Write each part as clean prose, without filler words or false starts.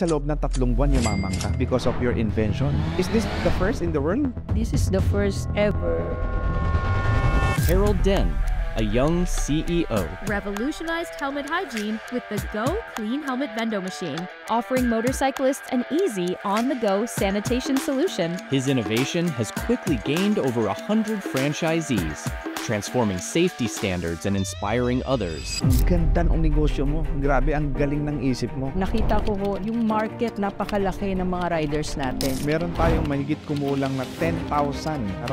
sa loob ng 3 buwan yumamang ka because of your invention. Is this the first in the world? This is the first ever. Harold Den, a young CEO. Revolutionized helmet hygiene with the Go Clean Helmet Vendo machine, offering motorcyclists an easy, on-the-go sanitation solution. His innovation has quickly gained over 100 franchisees, transforming safety standards and inspiring others. Ang ganda ng negosyo mo. Grabe, ang galing ng isip mo. Nakita ko ho, yung market napakalaki ng mga riders natin. Meron tayong mahigit kumulang na 10,000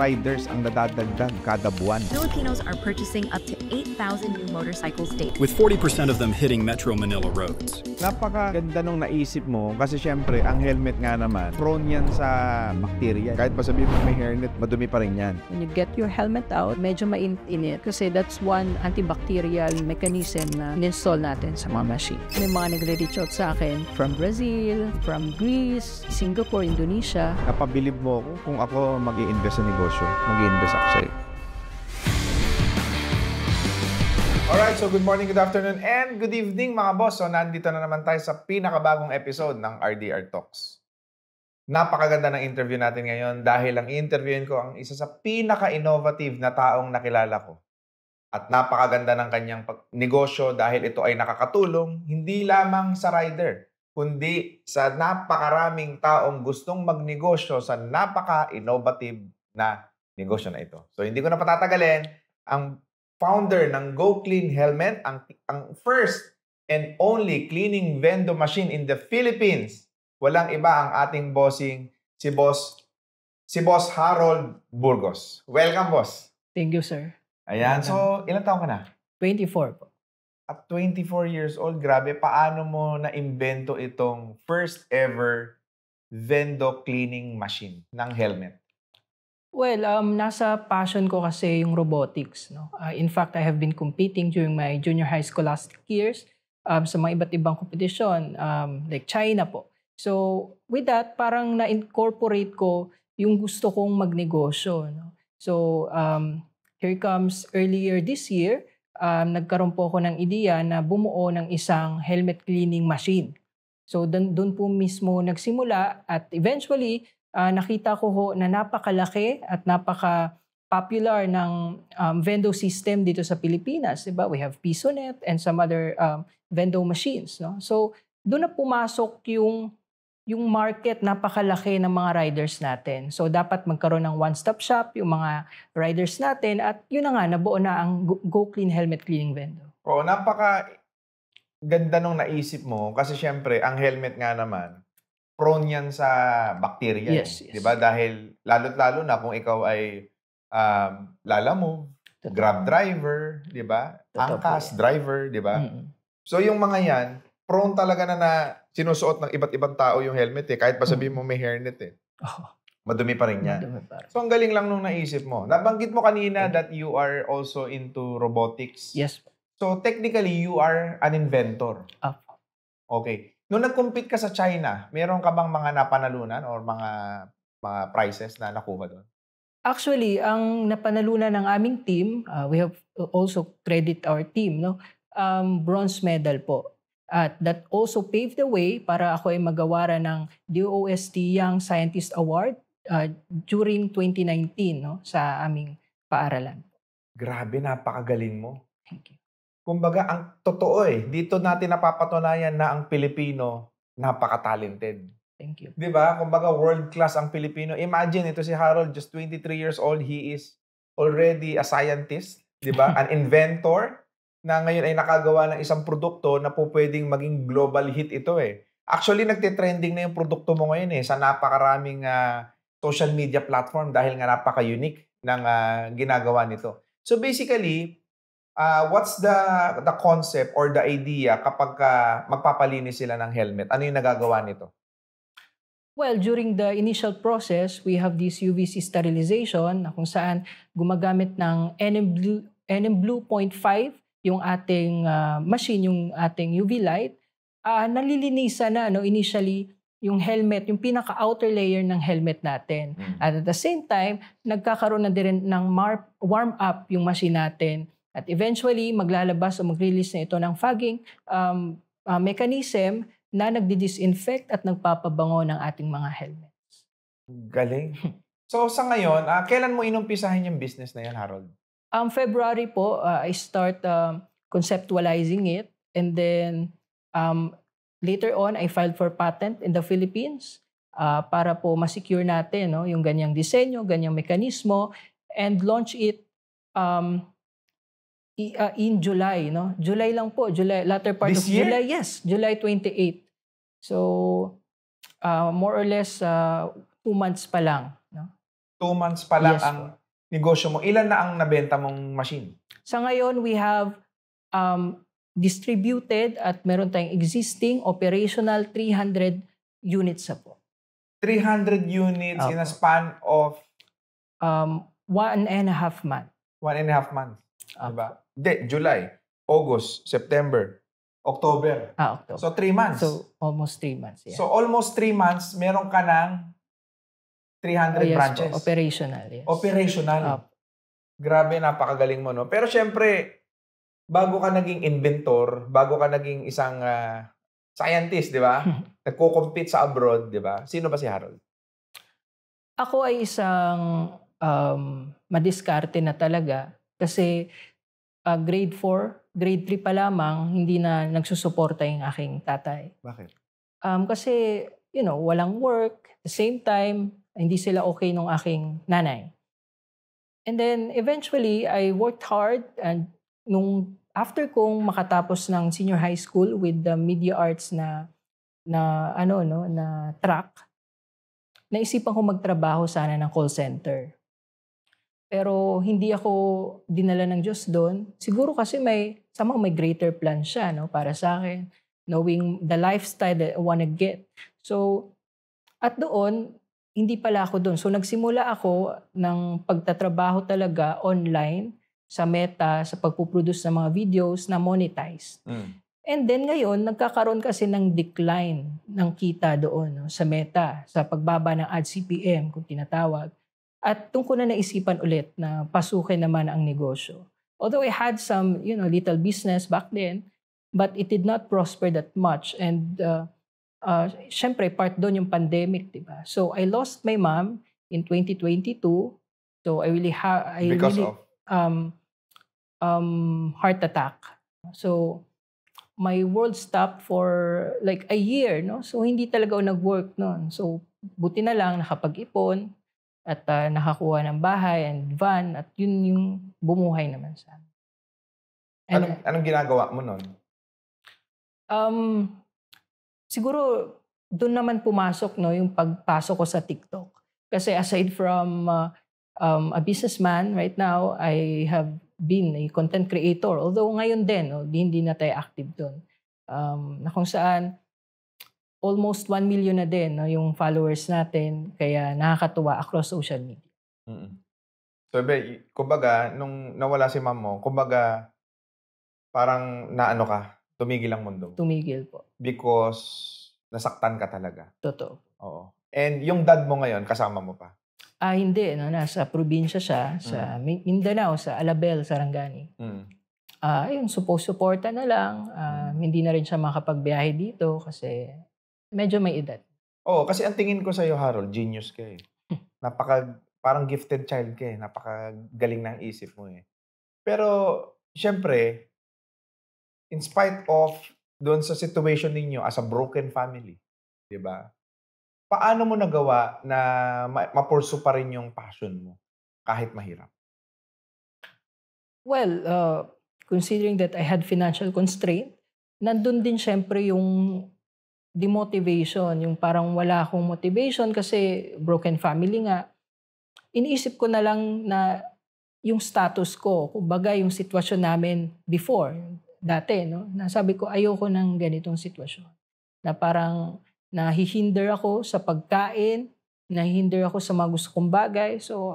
riders ang nadadagdag kada buwan. Filipinos are purchasing up to 8,000 new motorcycles daily. With 40% of them hitting Metro Manila roads. Napakaganda nung naisip mo kasi syempre, ang helmet nga naman, prone yan sa bacteria. Kahit pa sabihin mo may hairnet, madumi pa rin yan. When you get your helmet out, medyo mainit kasi that's one antibacterial mechanism na install natin sa mga machine. May mga nagre-reach out sa akin from Brazil, from Greece, Singapore, Indonesia. Napabilib mo ako kung ako mag-i-invest sa negosyo. Mag-i-invest ako sa'yo. Alright, so good morning, good afternoon, and good evening mga boss. So nandito na naman tayo sa pinakabagong episode ng RDR Talks. Napakaganda ng interview natin ngayon dahil ang interviewin ko ang isa sa pinaka-innovative na taong nakilala ko. At napakaganda ng kanyang negosyo dahil ito ay nakakatulong hindi lamang sa rider, kundi sa napakaraming taong gustong magnegosyo sa napaka-innovative na negosyo na ito. So hindi ko na patatagalin, ang founder ng Go Clean Helmet, ang first and only cleaning vendo machine in the Philippines. Walang iba ang ating bossing, si Boss Harold Burgos. Welcome, boss. Thank you, sir. Ayan, so ilang taon ka na? 24 po. At 24 years old, grabe, paano mo na-imbento itong first ever vendo cleaning machine ng helmet? Well, nasa passion ko kasi yung robotics. No? In fact, I have been competing during my junior high scholastic years sa mga iba't ibang competition, like China po. So, with that, parang na-incorporate ko yung gusto kong magnegosyo. No? So, here comes earlier this year, nagkaroon po ako ng ideya na bumuo ng isang helmet cleaning machine. So, doon po mismo nagsimula at eventually, nakita ko ho na napakalaki at napaka-popular ng vendo system dito sa Pilipinas. Diba? We have PisoNet and some other vendo machines. No? So, doon na pumasok yung market, napakalaki ng mga riders natin. So, dapat magkaroon ng one-stop shop yung mga riders natin at yun na nga, nabuo na ang Go Clean Helmet Cleaning Vendo. Oo, napaka-ganda nung naisip mo kasi syempre, ang helmet nga naman, prone yan sa bacteria. Yes, yes. Diba? Dahil lalo't-lalo na kung ikaw ay lalamove, grab driver, diba? Angkas driver, diba? Mm-hmm. So, yung mga yan, prone talaga na sinusuot ng iba't ibang tao yung helmet eh. Kahit pa sabihin mo may hairnet eh. Madumi pa rin yan. So, ang galing lang nung naisip mo. Nabanggit mo kanina that you are also into robotics. Yes. So, technically, you are an inventor. Okay. Nung nag-compete ka sa China, meron ka bang mga napanalunan or mga prizes na nakuha doon? Actually, ang napanalunan ng aming team, we have also credit our team, no? Bronze medal po. At that also paved the way para ako ay magawara ng DOST Young Scientist Award during 2019 no, sa aming paaralan. Grabe, napakagaling mo. Thank you. Kumbaga, ang totoo dito natin napapatunayan na ang Pilipino napaka-talented. Thank you. Diba? Kumbaga, world-class ang Pilipino. Imagine, ito si Harold, just 23 years old, he is already a scientist, diba? An inventor, na ngayon ay nakagawa ng isang produkto na po pwedeng maging global hit ito eh. Actually, nagtitrending na yung produkto mo ngayon sa napakaraming social media platform dahil nga napaka-unique ng ginagawa nito. So basically, what's the concept or the idea kapag magpapalinis sila ng helmet? Ano yung nagagawa nito? Well, during the initial process, we have this UVC sterilization na kung saan gumagamit ng NM Blue 0.5 yung ating machine, yung ating UV light, nalilinisan na initially yung helmet, yung pinaka-outer layer ng helmet natin. At at the same time, nagkakaroon na din ng warm-up yung machine natin. At eventually, maglalabas o mag-release na ito ng fogging mechanism na nagdi-disinfect at nagpapabango ng ating mga helmets. Galing. So sa ngayon, kailan mo inumpisahin yung business na yan, Harold? February po, I start conceptualizing it, and then later on, I filed for patent in the Philippines para po ma-secure natin yung ganyang disenyo, ganyang mekanismo, and launch it in July. July lang po, latter part This of year? July. Yes, July 28. So, more or less 2 months pa lang. 2 months pa lang Yes, ang negosyo mo. Ilan na ang nabenta mong machine? Sa ngayon, we have distributed at meron tayong existing operational 300 units na po. 300 units in a Apo. span of 1.5 months. 1.5 months. Apo. Diba? Hindi, July, August, September, October. October. So 3 months. So, almost 3 months. Yeah. So almost 3 months, meron ka ng 300 yes branches. po, operational. Yes. Operational. Apo. Grabe, napakagaling mo, no? Pero syempre, bago ka naging inventor, bago ka naging isang scientist, di ba? Nagko-compete sa abroad, di ba? Sino ba si Harold? Ako ay isang madiskarte na talaga kasi grade 4, grade 3 pa lamang, hindi na nagsusuporta yung aking tatay. Bakit? Kasi, walang work. At the same time, hindi sila okay nung aking nanay. And then, eventually, I worked hard. And after kong makatapos ng senior high school with the media arts na track, naisipan ko magtrabaho sana ng call center. Pero hindi ako dinala ng Diyos doon. Siguro kasi may greater plan siya para sa akin, knowing the lifestyle that I wanna get. So, at doon, hindi pala ako doon. So, nagsimula ako ng pagtatrabaho talaga online sa Meta, sa pagpuproduce ng mga videos na monetized. And then ngayon, nagkakaroon kasi ng decline ng kita doon sa Meta, sa pagbaba ng ad CPM kung tinatawag. At doon ko na naisipan ulit na pasukin naman ang negosyo. Although I had some, little business back then, but it did not prosper that much. And syempre, part doon yung pandemic, diba? So I lost my mom in 2022. So I really heart attack. So my world stopped for like a year, So hindi talaga ako nag-work noon. So buti na lang nakapag-ipon at nakakuha ng bahay and van at yun yung bumuhay naman sa amin. Anong ginagawa mo noon? Siguro doon naman pumasok yung pagpasok ko sa TikTok. Kasi aside from a businessman, right now, I have been a content creator. Although ngayon din, hindi na tayo active doon. Na kung saan, almost 1 million na din yung followers natin. Kaya nakakatuwa across social media. So, kumbaga, nung nawala si mom mo, kumbaga, parang tumigil ang mundo. Tumigil po. Because nasaktan ka talaga. Totoo. Oo. And yung dad mo ngayon, kasama mo pa? Hindi. Nasa probinsya siya, sa Mindanao, sa Alabel, Sarangani. Ayun, supporta na lang. Hindi na rin siya makapagbiyahe dito kasi medyo may edad. Oo, kasi ang tingin ko sa'yo, Harold, genius ka eh. Parang gifted child ka eh. Napakagaling ng isip mo eh. Pero, syempre, in spite of doon sa situation ninyo as a broken family, di ba? Paano mo nagawa na ma-pursue pa rin yung passion mo kahit mahirap? Well, considering that I had financial constraint, nandun din syempre yung demotivation, yung parang wala akong motivation kasi broken family nga. Iniisip ko na lang na yung status ko, kumbaga yung sitwasyon namin before, dati, nasabi ko ayoko ng ganitong sitwasyon. Na parang nahihinder ako sa pagkain, nahihinder ako sa mga gusto kong bagay. So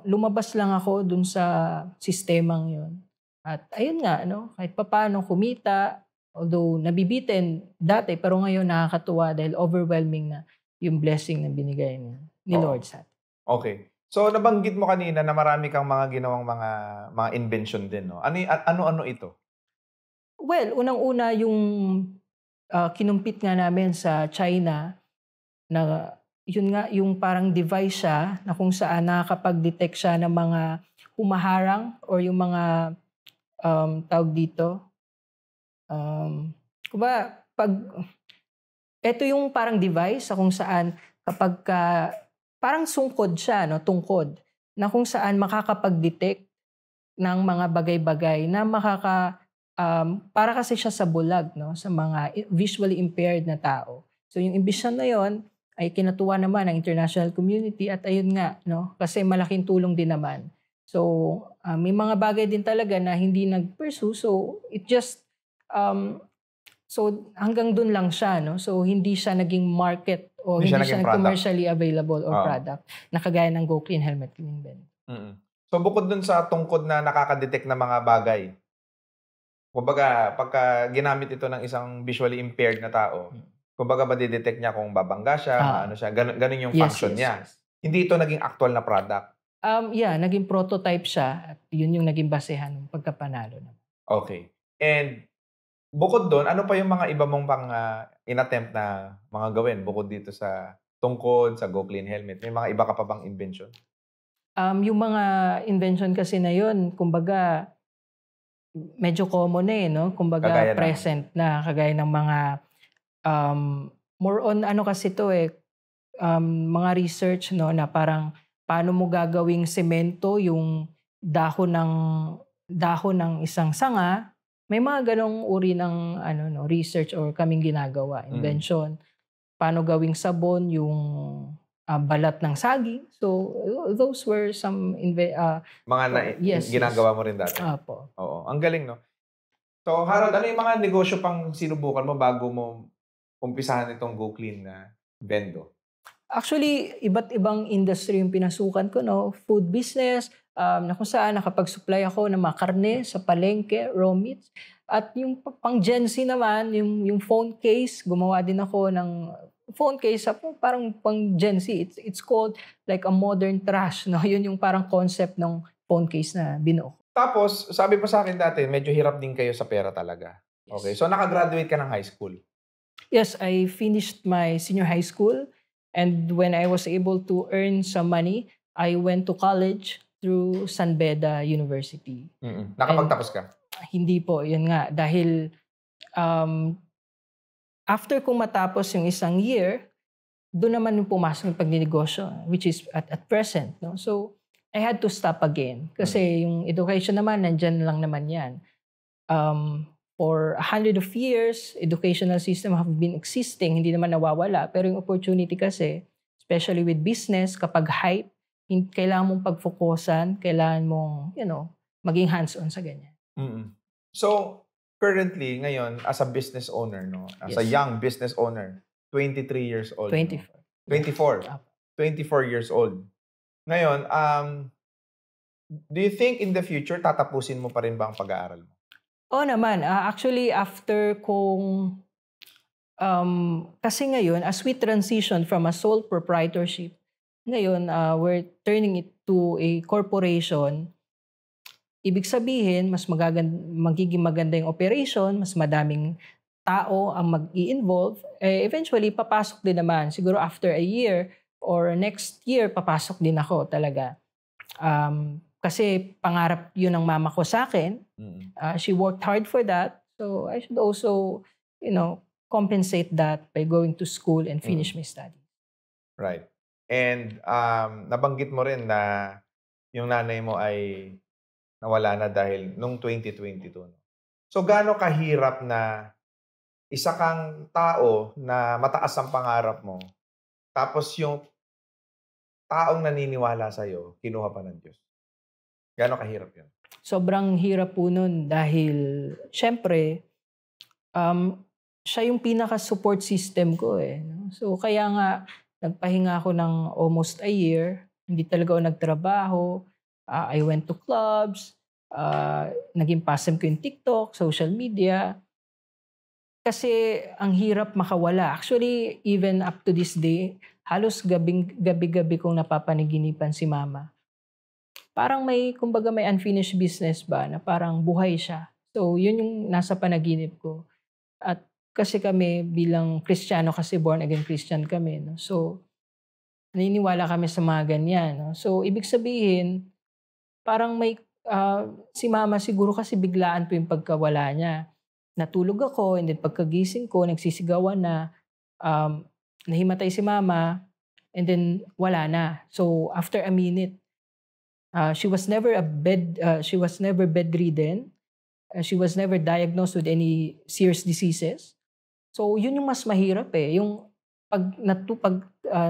lumabas lang ako dun sa sistemang yun. At ayun nga, kahit papaano kumita, although nabibitin dati, pero ngayon nakakatuwa dahil overwhelming na yung blessing na binigay ni Lord sa atin. Okay. So, nabanggit mo kanina na marami kang mga ginawang mga invention din, no? Ano-ano ito? Well, unang-una yung kinumpit nga namin sa China na yun nga yung parang device siya na kung saan nakakapag-detect siya ng mga humaharang or yung mga tawag dito. Ito yung parang device kung saan kapag parang sungkod siya, no, tungkod, na kung saan makakapag-detect ng mga bagay-bagay na para kasi siya sa bulag, no, sa mga visually impaired na tao. So yung imbisyon na yon ay kinatuwa naman ng international community at ayun nga, no, kasi malaking tulong din naman. So may mga bagay din talaga na hindi nag-pursue, so it just so hanggang dun lang siya, no? So hindi siya naging market o hindi siya commercially available or product na kagaya ng Go Clean Helmet Clean Bendo. So bukod dun sa tungkod na nakaka-detect ng mga bagay, kumbaga pagka ginamit ito ng isang visually impaired na tao, kumbaga madidetect niya kung babangga siya, ano siya, ganun yung function niya. Yes. Hindi ito naging actual na product. Naging prototype siya at yun yung naging basehan ng pagkapanalo naman. Okay. And bukod doon, ano pa yung mga iba mong pang inattempt na mga gawin bukod dito sa tungkod, sa Go Clean Helmet? May mga iba ka pa bang invention? Yung mga invention kasi na yun, kumbaga, medyo common na no? Kumbaga, kagaya present na kagaya ng mga more on ano kasi to mga research, no, na parang paano mo gagawing semento yung dahon ng isang sanga. May mga ganong uri ng research or kaming ginagawa, invention. Paano gawing sabon yung balat ng saging. So those were some ginagawa mo rin dati. Apo. Oo, ang galing, no. So Harold, ano yung mga negosyo pang sinubukan mo bago mo umpisahan itong Go Clean na Bendo? Actually, iba't ibang industry yung pinasukan ko, no? Food business, na kung saan nakapag-supply ako ng mga karne sa palengke, raw meats. At yung pang Gen Z naman, yung phone case, gumawa din ako ng phone case, parang pang Gen Z. It's called like a modern trash, no? Yun yung parang concept ng phone case na binuo. Tapos, sabi pa sa akin dati, medyo hirap din kayo sa pera talaga. Okay, so nakagraduate ka ng high school? Yes, I finished my senior high school. And when I was able to earn some money, I went to college through San Beda University. Nakapagtapos ka? Hindi po, yun nga. Dahil after kong matapos yung isang year, doon naman yung pumasok yung pagninegosyo, which is at present. No? So, I had to stop again. Kasi yung education naman, nandyan lang naman yan. For 100 of years, educational system have been existing, hindi naman nawawala. Pero yung opportunity kasi, especially with business, kapag hype, kailangan mong pag-focusan, kailangan mong, maging hands-on sa ganyan. So, currently, ngayon, as a business owner, no? As a young business owner, 23 years old. 24. No? 24. 24 years old. Ngayon, do you think in the future, tatapusin mo pa rin ba ang pag-aaral mo? Oo naman. Actually, after kung... kasi ngayon, as we transition from a sole proprietorship, ngayon, we're turning it to a corporation. Ibig sabihin, magiging maganda yung operation, mas madaming tao ang mag-i-involve. Eventually, papasok din naman. Siguro after a year or next year, papasok din ako talaga. Kasi pangarap yun ng mama ko sa akin. She worked hard for that. So I should also, compensate that by going to school and finish my study. Right. And nabanggit mo rin na yung nanay mo ay nawala na dahil nung 2022. So gaano kahirap na isa kang tao na mataas ang pangarap mo, tapos yung taong naniniwala sa'yo, kinuha pa ng Diyos? Gaano kahirap yun? Sobrang hirap po nun dahil, syempre, siya yung pinaka-support system ko no? So, kaya nga, nagpahinga ako ng almost a year. Hindi talaga ako nagtrabaho. I went to clubs. Naging passion ko yung TikTok, social media. Kasi, ang hirap makawala. Actually, even up to this day, halos gabi-gabi kong napapanaginipan si mama. Parang kumbaga may unfinished business ba na parang buhay siya So, yun yung nasa panaginip ko. At kasi kami bilang Kristiyano, kasi born again Christian kami, no? So, naniniwala kami sa mga ganyan, no? So, ibig sabihin, parang may, si mama siguro kasi biglaan po yung pagkawala niya. Natulog ako, and then pagkagising ko, nagsisigawan na, nahimatay si mama, and then wala na. So, after a minute, she was never bedridden. She was never diagnosed with any serious diseases. So, yun yung mas mahirap eh. Yung pag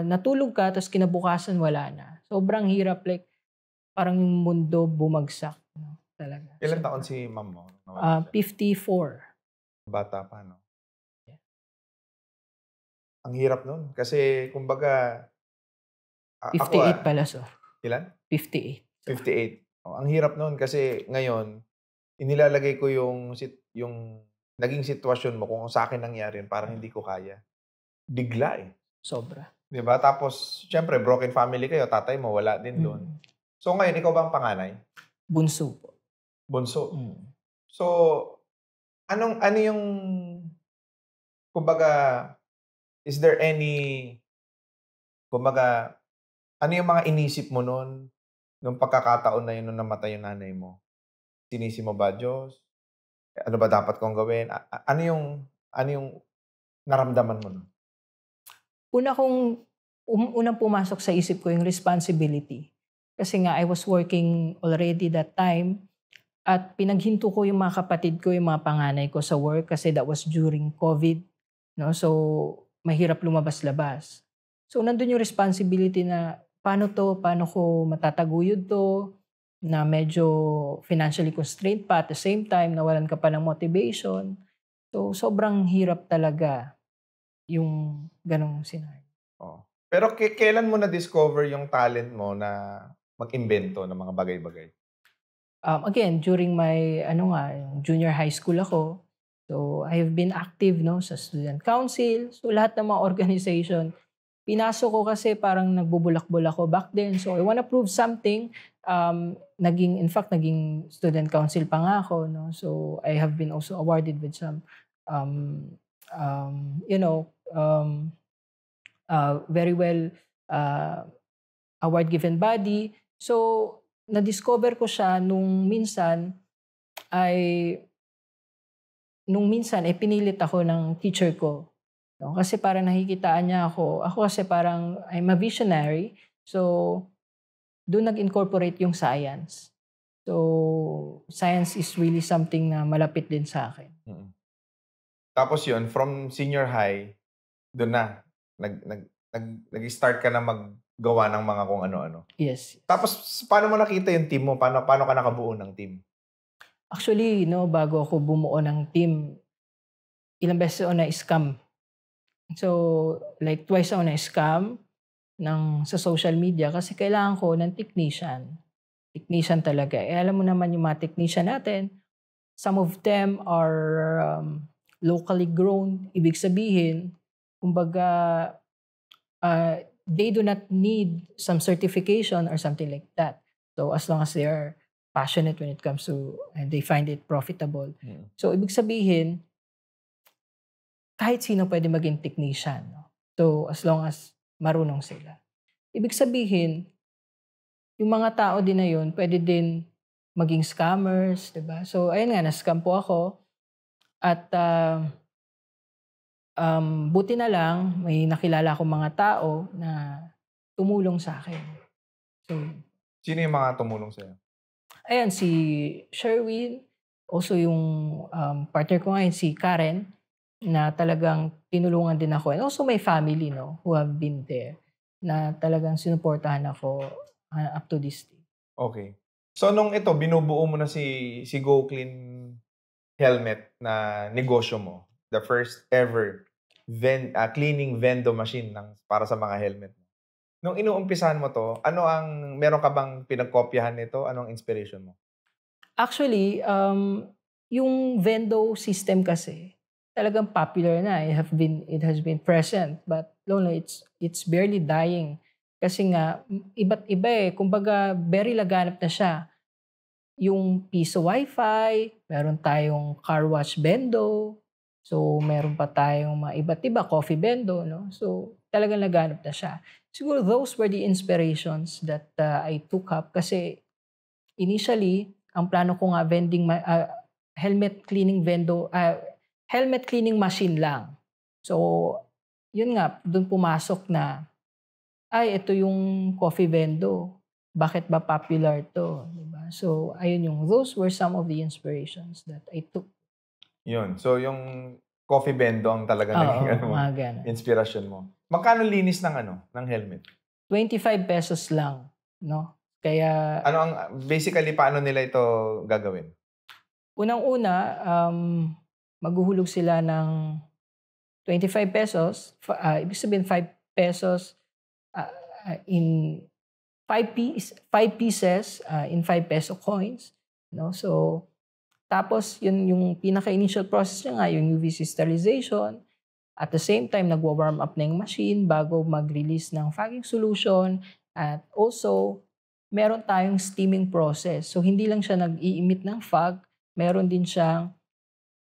natulog ka, tapos kinabukasan wala na. Sobrang hirap, like, parang yung mundo bumagsak. No? Talaga. Ilan taon si ma'am mo? 54. Bata pa, no? Yeah. Ang hirap nun. Kasi, kumbaga, 58 pala, so. Ilan? 58. 58. Ang hirap nun kasi ngayon, inilalagay ko yung naging sitwasyon mo kung sa akin nangyari, parang hindi ko kaya. Bigla eh. Sobra. Diba? Tapos, syempre, broken family kayo, tatay mo, wala din doon. So ngayon, ikaw ba ang panganay? Bunso po. Bunso. So, ano yung, kumbaga, is there any, kumbaga, ano yung mga inisip mo noon, nung pagkakataon na yun nung namatay yung nanay mo? Sinisi mo ba Diyos? Ano ba dapat kong gawin? Ano yung naramdaman mo noon? Unang pumasok sa isip ko yung responsibility. Kasi nga, I was working already that time. At pinaghinto ko yung mga kapatid ko, yung mga panganay ko sa work kasi that was during COVID. No? So, mahirap lumabas-labas. So, nandun yung responsibility na paano ko matataguyod to, na medyo financially constrained pa at the same time, nawalan ka pa ng motivation. So, sobrang hirap talaga yung ganong scenario. Oh. Pero kailan mo na-discover yung talent mo na mag-imbento ng mga bagay-bagay? Again, during my junior high school ako, so I have been active sa student council, so lahat ng mga organization. Pinasok ko kasi parang nagbubulak-bulak ako back then. So I wanna prove something. Naging student council pa nga ako. No? So I have been also awarded with some, very well award-given body. So na-discover ko siya nung minsan pinilit ako ng teacher ko. No? Kasi parang nakikitaan niya ako. Ako kasi parang I'm a visionary. So, doon nag-incorporate yung science. So, science is really something na malapit din sa akin. Tapos yun, from senior high, doon na, nag-start ka na maggawa ng mga kung ano-ano. Yes. Tapos, paano mo nakita yung team mo? Paano ka nakabuo ng team? Actually, bago ako bumuo ng team, ilang beses ako na-scam. So, like twice ako na-scam sa social media kasi kailangan ko ng technician. Technician talaga. Alam mo naman yung mga technician natin, some of them are locally grown. Ibig sabihin, kumbaga, they do not need some certification or something like that. So, as long as they are passionate when it comes to, and they find it profitable. So, ibig sabihin, kahit sino pwede maging technician. No? So, as long as marunong sila. Ibig sabihin, yung mga tao din na yun, pwede din maging scammers, diba? So, ayun nga, na-scam po ako. At buti na lang, may nakilala akong mga tao na tumulong sa akin. So, sino yung mga tumulong sa'yo? Ayan, si Sherwin, also yung partner ko ngayon, si Karen, na talagang tinulungan din ako. And also my family, who have been there, na talagang sinuportahan ako up to this day. Okay. So, nung ito, binubuo mo na si Go Clean helmet na negosyo mo, the first ever cleaning vending machine para sa mga helmet. Nung inuumpisahan mo to, meron ka bang pinagkopyahan nito? Anong inspiration mo? Actually, yung vendo system kasi, talagang popular na. It has been present, but it's barely dying. Kasi nga, iba't iba eh. Kumbaga, very laganap na siya. yung piso wifi, meron tayong car wash bendo, so meron pa tayong mga iba't iba, coffee bendo, no? So talagang laganap na siya. Siguro those were the inspirations that I took up kasi initially, ang plano ko nga helmet cleaning helmet cleaning machine lang. So yun nga, doon pumasok na, ay, ito yung coffee vendo. Bakit ba popular to? Diba? So, those were some of the inspirations that I took. Yun. So, yung coffee bendo ang talaga naging mga ganun. inspiration mo. Magkano linis ng helmet? 25 pesos lang, no? Kaya, Basically, paano nila ito gagawin? unang-una, maghuhulog sila ng 25 pesos. Ibig sabihin, 5 pesos in 5 pieces in 5 peso coins, no? So tapos yun yung pinaka-initial process niya nga, yung UVC sterilization. At the same time, nagwa-warm up na yung machine bago mag-release ng fogging solution. At also, meron tayong steaming process. So hindi lang siya nag-i-emit ng fog, meron din siyang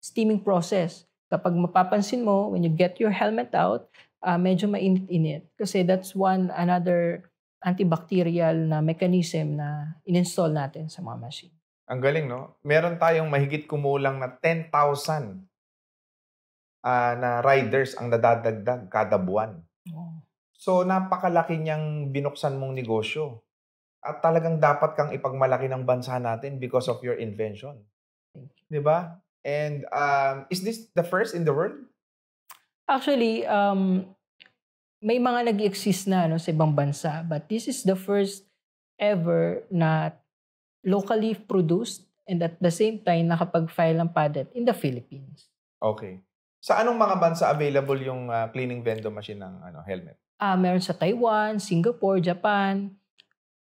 steaming process. Kapag mapapansin mo, when you get your helmet out, medyo mainit-init. Kasi that's another antibacterial na mechanism na in-install natin sa mga machine. Ang galing, no? Meron tayong mahigit kumulang na 10,000 na riders ang nadadagdag kada buwan. Oh. So, napakalaki niyang binuksan mong negosyo. At talagang dapat kang ipagmalaki ng bansa natin because of your invention. Di ba? And is this the first in the world? Actually, may mga nag-exist na sa ibang bansa, but this is the first ever na locally produced and at the same time nakapag-file ng patent in the Philippines. Okay. Sa anong mga bansa available yung cleaning vendo machine ng helmet? Meron sa Taiwan, Singapore, Japan.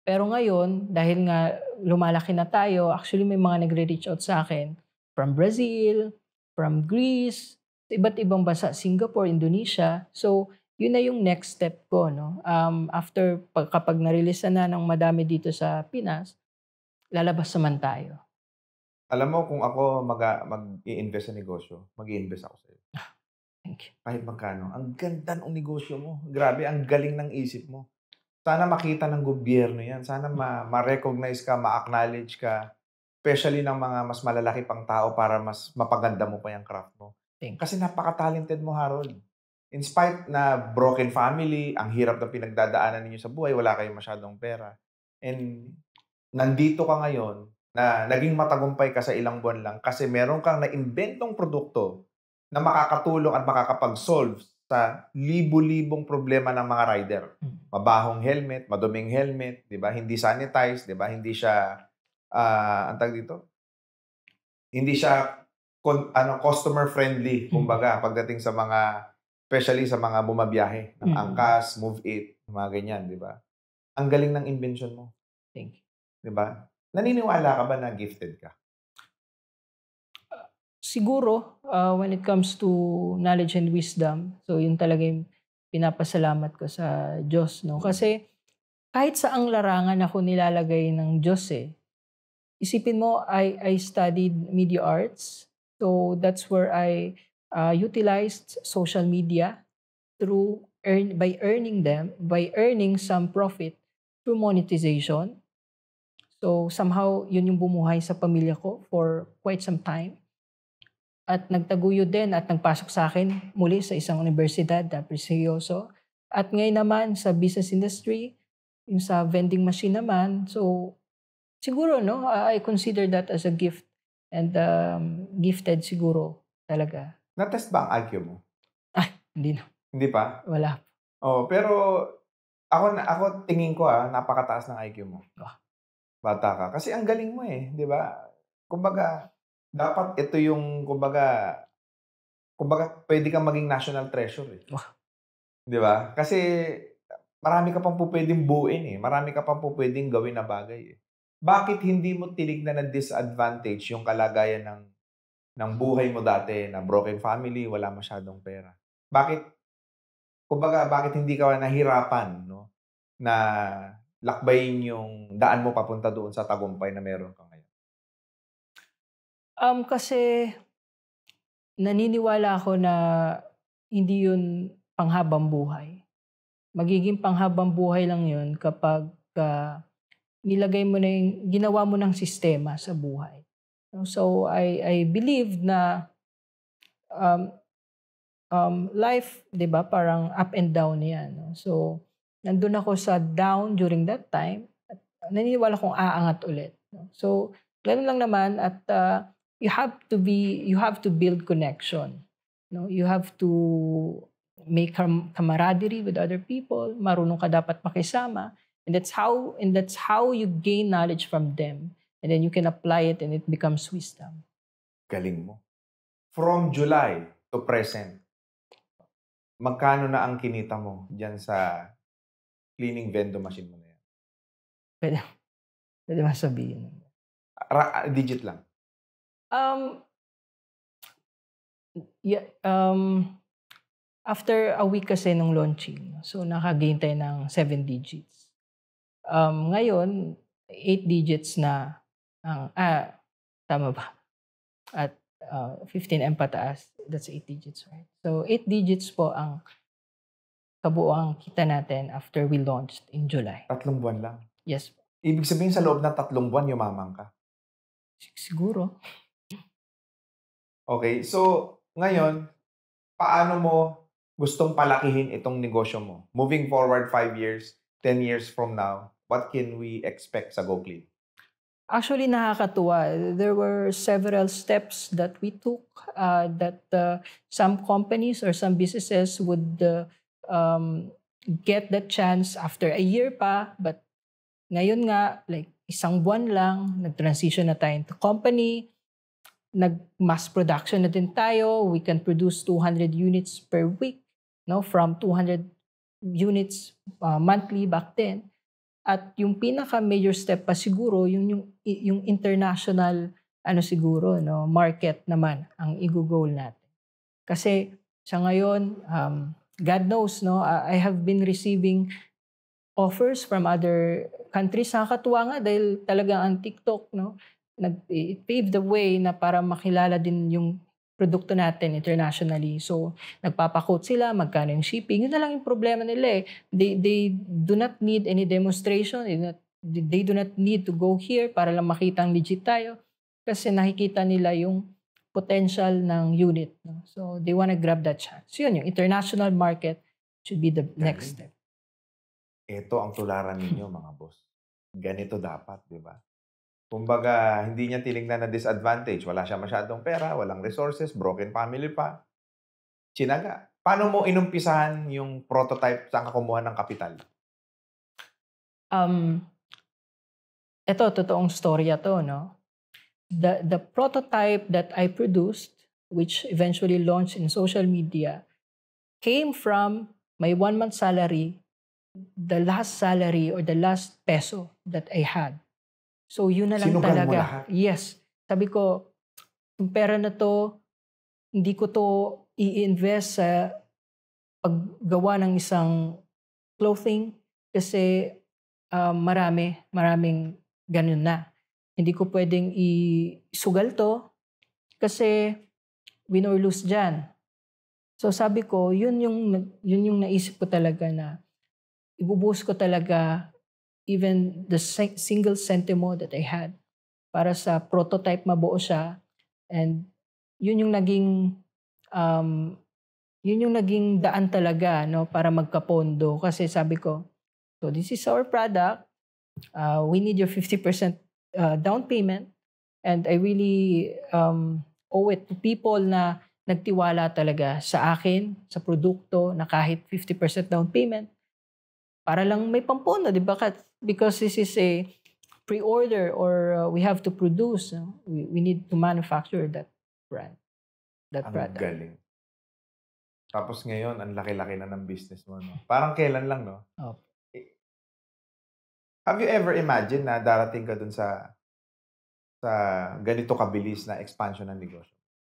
Pero ngayon, dahil nga lumalaki na tayo, actually may mga nagre-reach out sa akin from Brazil, from Greece, iba't ibang bansa, Singapore, Indonesia. So, yun na yung next step ko, no? After, kapag na-release na ng madami dito sa Pinas, lalabas naman tayo. Alam mo, kung ako mag-i-invest sa negosyo, mag-i-invest ako sa'yo. Thank you. Kahit magkano. Ang ganda ng negosyo mo. Grabe, ang galing ng isip mo. Sana makita ng gobyerno yan. Sana ma-recognize ka, ma-acknowledge ka. Especially ng mga mas malalaki pang tao para mas mapaganda mo pa yung craft mo. Kasi napaka-talented mo, Harold. In spite na broken family, ang hirap na pinagdadaanan ninyo sa buhay, wala kayong masyadong pera. And nandito ka ngayon na naging matagumpay ka sa ilang buwan lang kasi meron kang na-inventong produkto na makakatulong at makakapag-solve sa libu-libong problema ng mga rider. Mabahong helmet, maduming helmet, 'di ba? Hindi sanitized, 'di ba? Hindi siya antag dito. Hindi siya customer friendly kumbaga pagdating sa mga especially sa mga bumabiyahe ng Angkas, Move It, mga ganyan, 'di ba? Ang galing ng invention mo. Thank you. 'Di ba? Naniniwala ka ba na gifted ka? Siguro, when it comes to knowledge and wisdom, so yun talaga yung pinapasalamat ko sa Diyos, no? Kasi kahit saang larangan ako nilalagay ng Diyos Isipin mo, I studied media arts, so that's where I utilized social media by earning some profit through monetization. So somehow, yun yung bumuhay sa pamilya ko for quite some time. At nagtaguyod din at nagpasok sa akin muli sa isang universidad na prestigyoso. At ngayon naman sa business industry, yung sa vending machine naman. So siguro, no, I consider that as a gift and gifted siguro talaga. Na-test ba ang IQ mo? Hindi na. Hindi pa? Wala. Oh, pero ako tingin ko napakataas ng IQ mo. Bata ka. Kasi ang galing mo 'di ba? Kumbaga, dapat ito yung kumbaga pwede kang maging national treasure 'Di ba? Kasi marami ka pang pupwedeng buuin Marami ka pang pupwedeng gawin na bagay Bakit hindi mo tinignan na disadvantage yung kalagayan ng buhay mo dati na broken family, wala masyadong pera? Bakit hindi ka nahirapan, no? Na lakbayin yung daan mo papunta doon sa tagumpay na meron ka ngayon? Kasi naniniwala ako na hindi yun panghabang buhay. Magiging panghabang buhay lang yun kapag nilagay mo na ginawa mo ng sistema sa buhay. So I believe na life, 'di ba, parang up and down 'yan. No? So nandun ako sa down during that time at naniniwala kong aangat ulit. No? So ganoon lang naman at you have to build connection. No? You have to make camaraderie with other people. Marunong ka dapat makisama. And that's how you gain knowledge from them. And then you can apply it and it becomes wisdom. Galing mo. From July to present, magkano na ang kinita mo dyan sa cleaning vending machine mo na yan? Pwede masabihin. Digit lang. After a week kasi nung launching, so nakagain tayo ng 7 digits. Ngayon, 8 digits na tama ba? At 15M pataas, that's 8 digits, right? So 8 digits po ang kabuuang kita natin after we launched in July. 3 buwan lang? Yes. Ibig sabihin sa loob ng 3 buwan, yumaman ka? Siguro. Okay, so ngayon, paano mo gustong palakihin itong negosyo mo? Moving forward 5 years, 10 years from now, what can we expect sa GoClean? Actually, nakakatuwa. There were several steps that we took that some companies or some businesses would get that chance after a year pa. But ngayon nga, like 1 buwan lang, nag-transition na tayo into company. Nag-mass production na din tayo. We can produce 200 units per week, no? From 200 units monthly back then. At yung pinaka-major step pa siguro, yung international siguro, no, market naman ang i-goal natin. Kasi sa ngayon, God knows, no, I have been receiving offers from other countries. Nakakatuwa nga dahil talagang ang TikTok, no, it paved the way na para makilala din yung produkto natin internationally. So, nagpapakot sila, magkano yung shipping. Yun na lang yung problema nila eh. They do not need any demonstration. They do not need to go here para lang makita ang legit tayo. Kasi nakikita nila yung potential ng unit. No? So, they wanna grab that chance. So, yun, yung international market should be the next step. Ito ang tularan ninyo, mga boss. Ganito dapat, di ba? Kumbaga, hindi niya tinignan na disadvantage. Wala siya masyadong pera, walang resources, broken family pa. Tsinaga. Paano mo inumpisahan yung prototype? Saan ka kumuha ng kapital? Ito, totoong storya to, no? The prototype that I produced, which eventually launched in social media, came from my 1-month salary, the last salary or the last peso that I had. So, yun na lang Sinugal talaga. Mo lahat? Yes. Sabi ko, yung pera na to, hindi ko to i-invest sa paggawa ng isang clothing kasi maraming ganun na. Hindi ko pwedeng isugal to kasi win or lose dyan. So, sabi ko, yun yung naisip ko talaga na ibubuhos ko talaga even the single centimo that I had para sa prototype mabuo siya. And yun yung naging daan talaga, no, para magkapondo. Kasi sabi ko, so this is our product. We need your 50% down payment. And I really owe it to people na nagtiwala talaga sa akin, sa produkto, na kahit 50% down payment, para lang may pampondo, di ba? Because this is a pre-order or we have to produce. We need to manufacture that brand, that product. Ang galing. Tapos ngayon, ang laki-laki na ng business mo. No? Parang kailan lang, no? Oh. Have you ever imagined na darating ka dun sa ganito kabilis na expansion ng negosyo?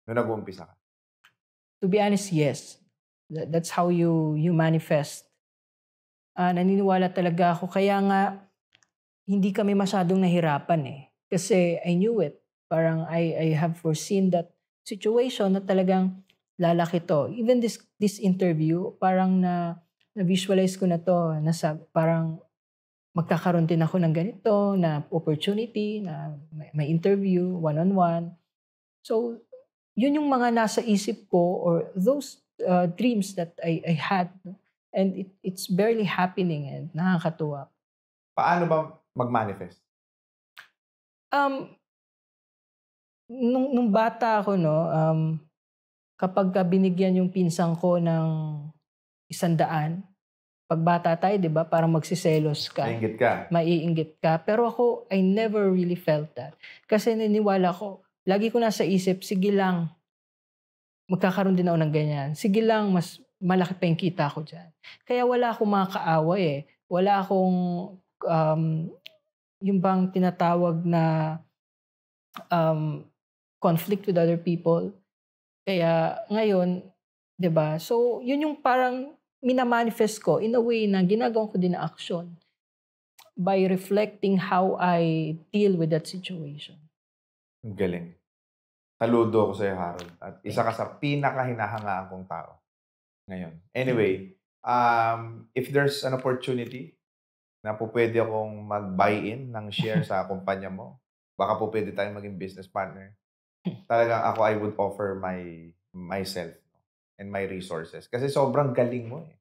Nung nag-uumpisa ka? To be honest, yes. That's how you manifest. Naniniwala talaga ako. Kaya nga, hindi kami masyadong nahirapan eh. Kasi I knew it. Parang I have foreseen that situation na talagang lalaki to. Even this interview, parang na-visualize ko na to. Parang magkakaroon din ako ng ganito na opportunity, na may interview, one-on-one. So, yun yung mga nasa isip ko or those dreams that I had. No? And it's barely happening and nakakatuwa. Paano ba mag-manifest? Nung bata ako, no, kapag binigyan yung pinsang ko ng 100, pag bata tayo, di ba, parang magsiselos ka. Maiinggit ka. Maiinggit ka. Pero ako, I never really felt that. Kasi naniniwala ko, lagi ko nasa isip, sige lang, magkakaroon din ako ng ganyan. Sige lang, mas malaki pa yung kita ko dyan. Kaya wala akong mga kaaway eh. Wala akong, yung bang tinatawag na conflict with other people. Kaya ngayon, di ba? So, yun yung parang minamanifest ko in a way na ginagawa ko din na action by reflecting how I deal with that situation. Ang galing. Saludo ko sa'yo, Harold. At isa ka sa pinaka-hinahangaan kong tao ngayon. Anyway, if there's an opportunity na po pwede akong mag-buy-in ng share sa kumpanya mo, baka po pwede tayong maging business partner. Talagang ako, I would offer myself and my resources. Kasi sobrang galing mo eh.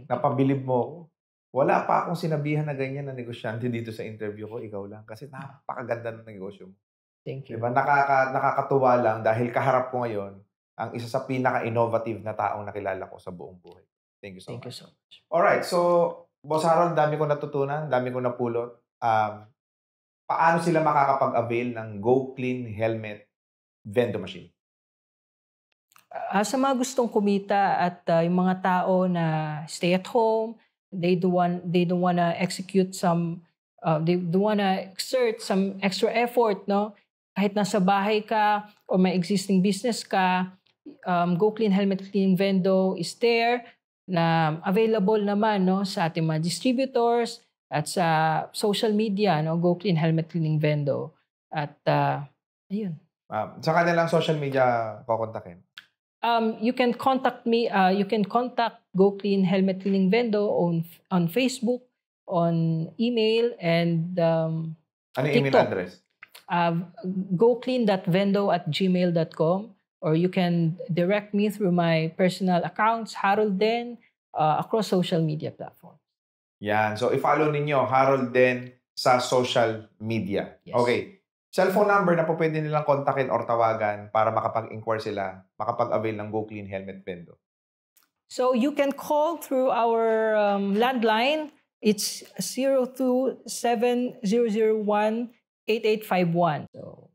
Napabilib mo ako. Wala pa akong sinabihan na ganyan na negosyante dito sa interview ko, ikaw lang. Kasi napakaganda ng negosyo mo. Thank you. Diba? Nakakatuwa lang dahil kaharap ko ngayon ang isa sa pinaka-innovative na taong nakilala ko sa buong buhay. Thank you so much. Thank you so much. Alright, so Boss Harold, dami ko natutunan, dami ko napulot. Paano sila makakapag-avail ng Go Clean Helmet Vendo Machine? Sa mga gustong kumita at yung mga tao na stay at home, they don't wanna execute some, they don't wanna exert some extra effort, no? Kahit nasa bahay ka o may existing business ka, Go Clean Helmet Cleaning Vendo is there, na available naman, no, sa ating mga distributors at sa social media, no, Go Clean Helmet Cleaning Vendo. At ayun. Sa kanilang social media kukontakin? You can contact me. You can contact Go Clean Helmet Cleaning Vendo on Facebook, on email, and ano yung email TikTok. address? goclean.vendo@gmail.com, or you can direct me through my personal accounts, Harold Den, across social media platforms. Yan. So, i-follow ninyo Harold Den sa social media. Yes. Okay. Cellphone number na po pwede nilang kontakin or tawagan para makapag-inquire sila, makapag-avail ng Go Clean Helmet Vendo. So you can call through our landline. It's 02-7001-8851. So,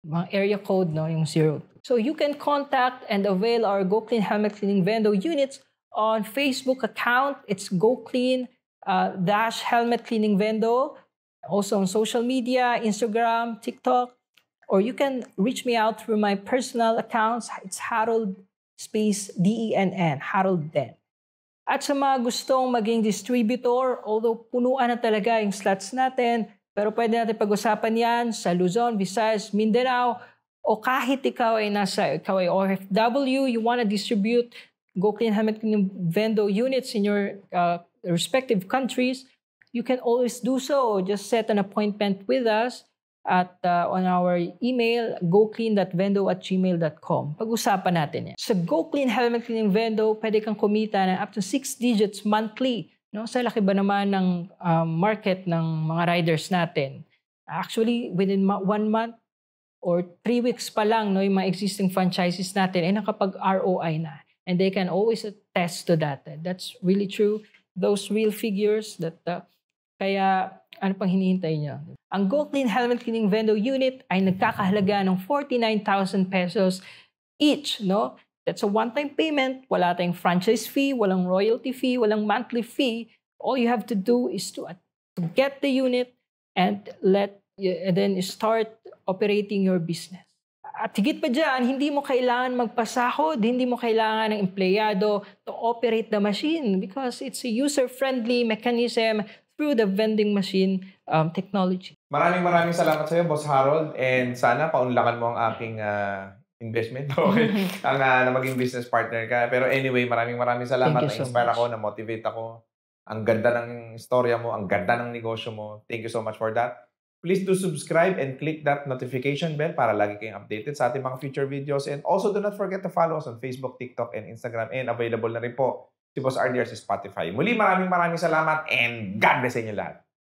mga area code, no, yung 02. So you can contact and avail our Go Clean Helmet Cleaning Vendo units on Facebook account. It's Go Clean Helmet Cleaning Vendo. Also on social media, Instagram, TikTok. Or you can reach me out through my personal accounts. It's Harold DENN, Harold Den. At sa mga gustong maging distributor, although punuan na talaga yung slots natin, pero pwede natin pag-usapan yan sa Luzon, Visayas, Mindanao, o kahit ikaw ay OFW, you want to distribute Go Clean Helmet Cleaning Vendo units in your respective countries, you can always do so. Just set an appointment with us at on our email, goclean.vendo@gmail.com. Pag-usapan natin yan. Sa Go Clean Helmet Cleaning Vendo, pwede kang kumita ng up to 6 digits monthly. No? Sa laki ba naman ng market ng mga riders natin? Actually, within 1 month or 3 weeks pa lang, no, yung mga existing franchises natin ay nakapag-ROI na. And they can always attest to that. That's really true. Those real figures that... Kaya, ano pang hinihintay niyo? Ang Go Clean Helmet Cleaning Vendo unit ay nagkakahalaga ng 49,000 pesos each, no? That's a one-time payment. Wala tayong franchise fee, walang royalty fee, walang monthly fee. All you have to do is to get the unit and then start operating your business. At higit pa dyan, hindi mo kailangan magpasahod, hindi mo kailangan ng empleyado to operate the machine because it's a user-friendly mechanism through the vending machine technology. Maraming salamat sa iyo, Boss Harold. And sana paunlakan mo ang aking investment. Okay. Na maging business partner ka. Pero anyway, maraming salamat. Thank you so Na-inspire much. ako, na-motivate ako. Ang ganda ng istorya mo, ang ganda ng negosyo mo. Thank you so much for that. Please do subscribe and click that notification bell para lagi kayong updated sa ating mga future videos. And also do not forget to follow us on Facebook, TikTok, and Instagram. And available na rin po si Boss RDR sa Spotify. Muli, maraming salamat and God bless sa inyo lahat.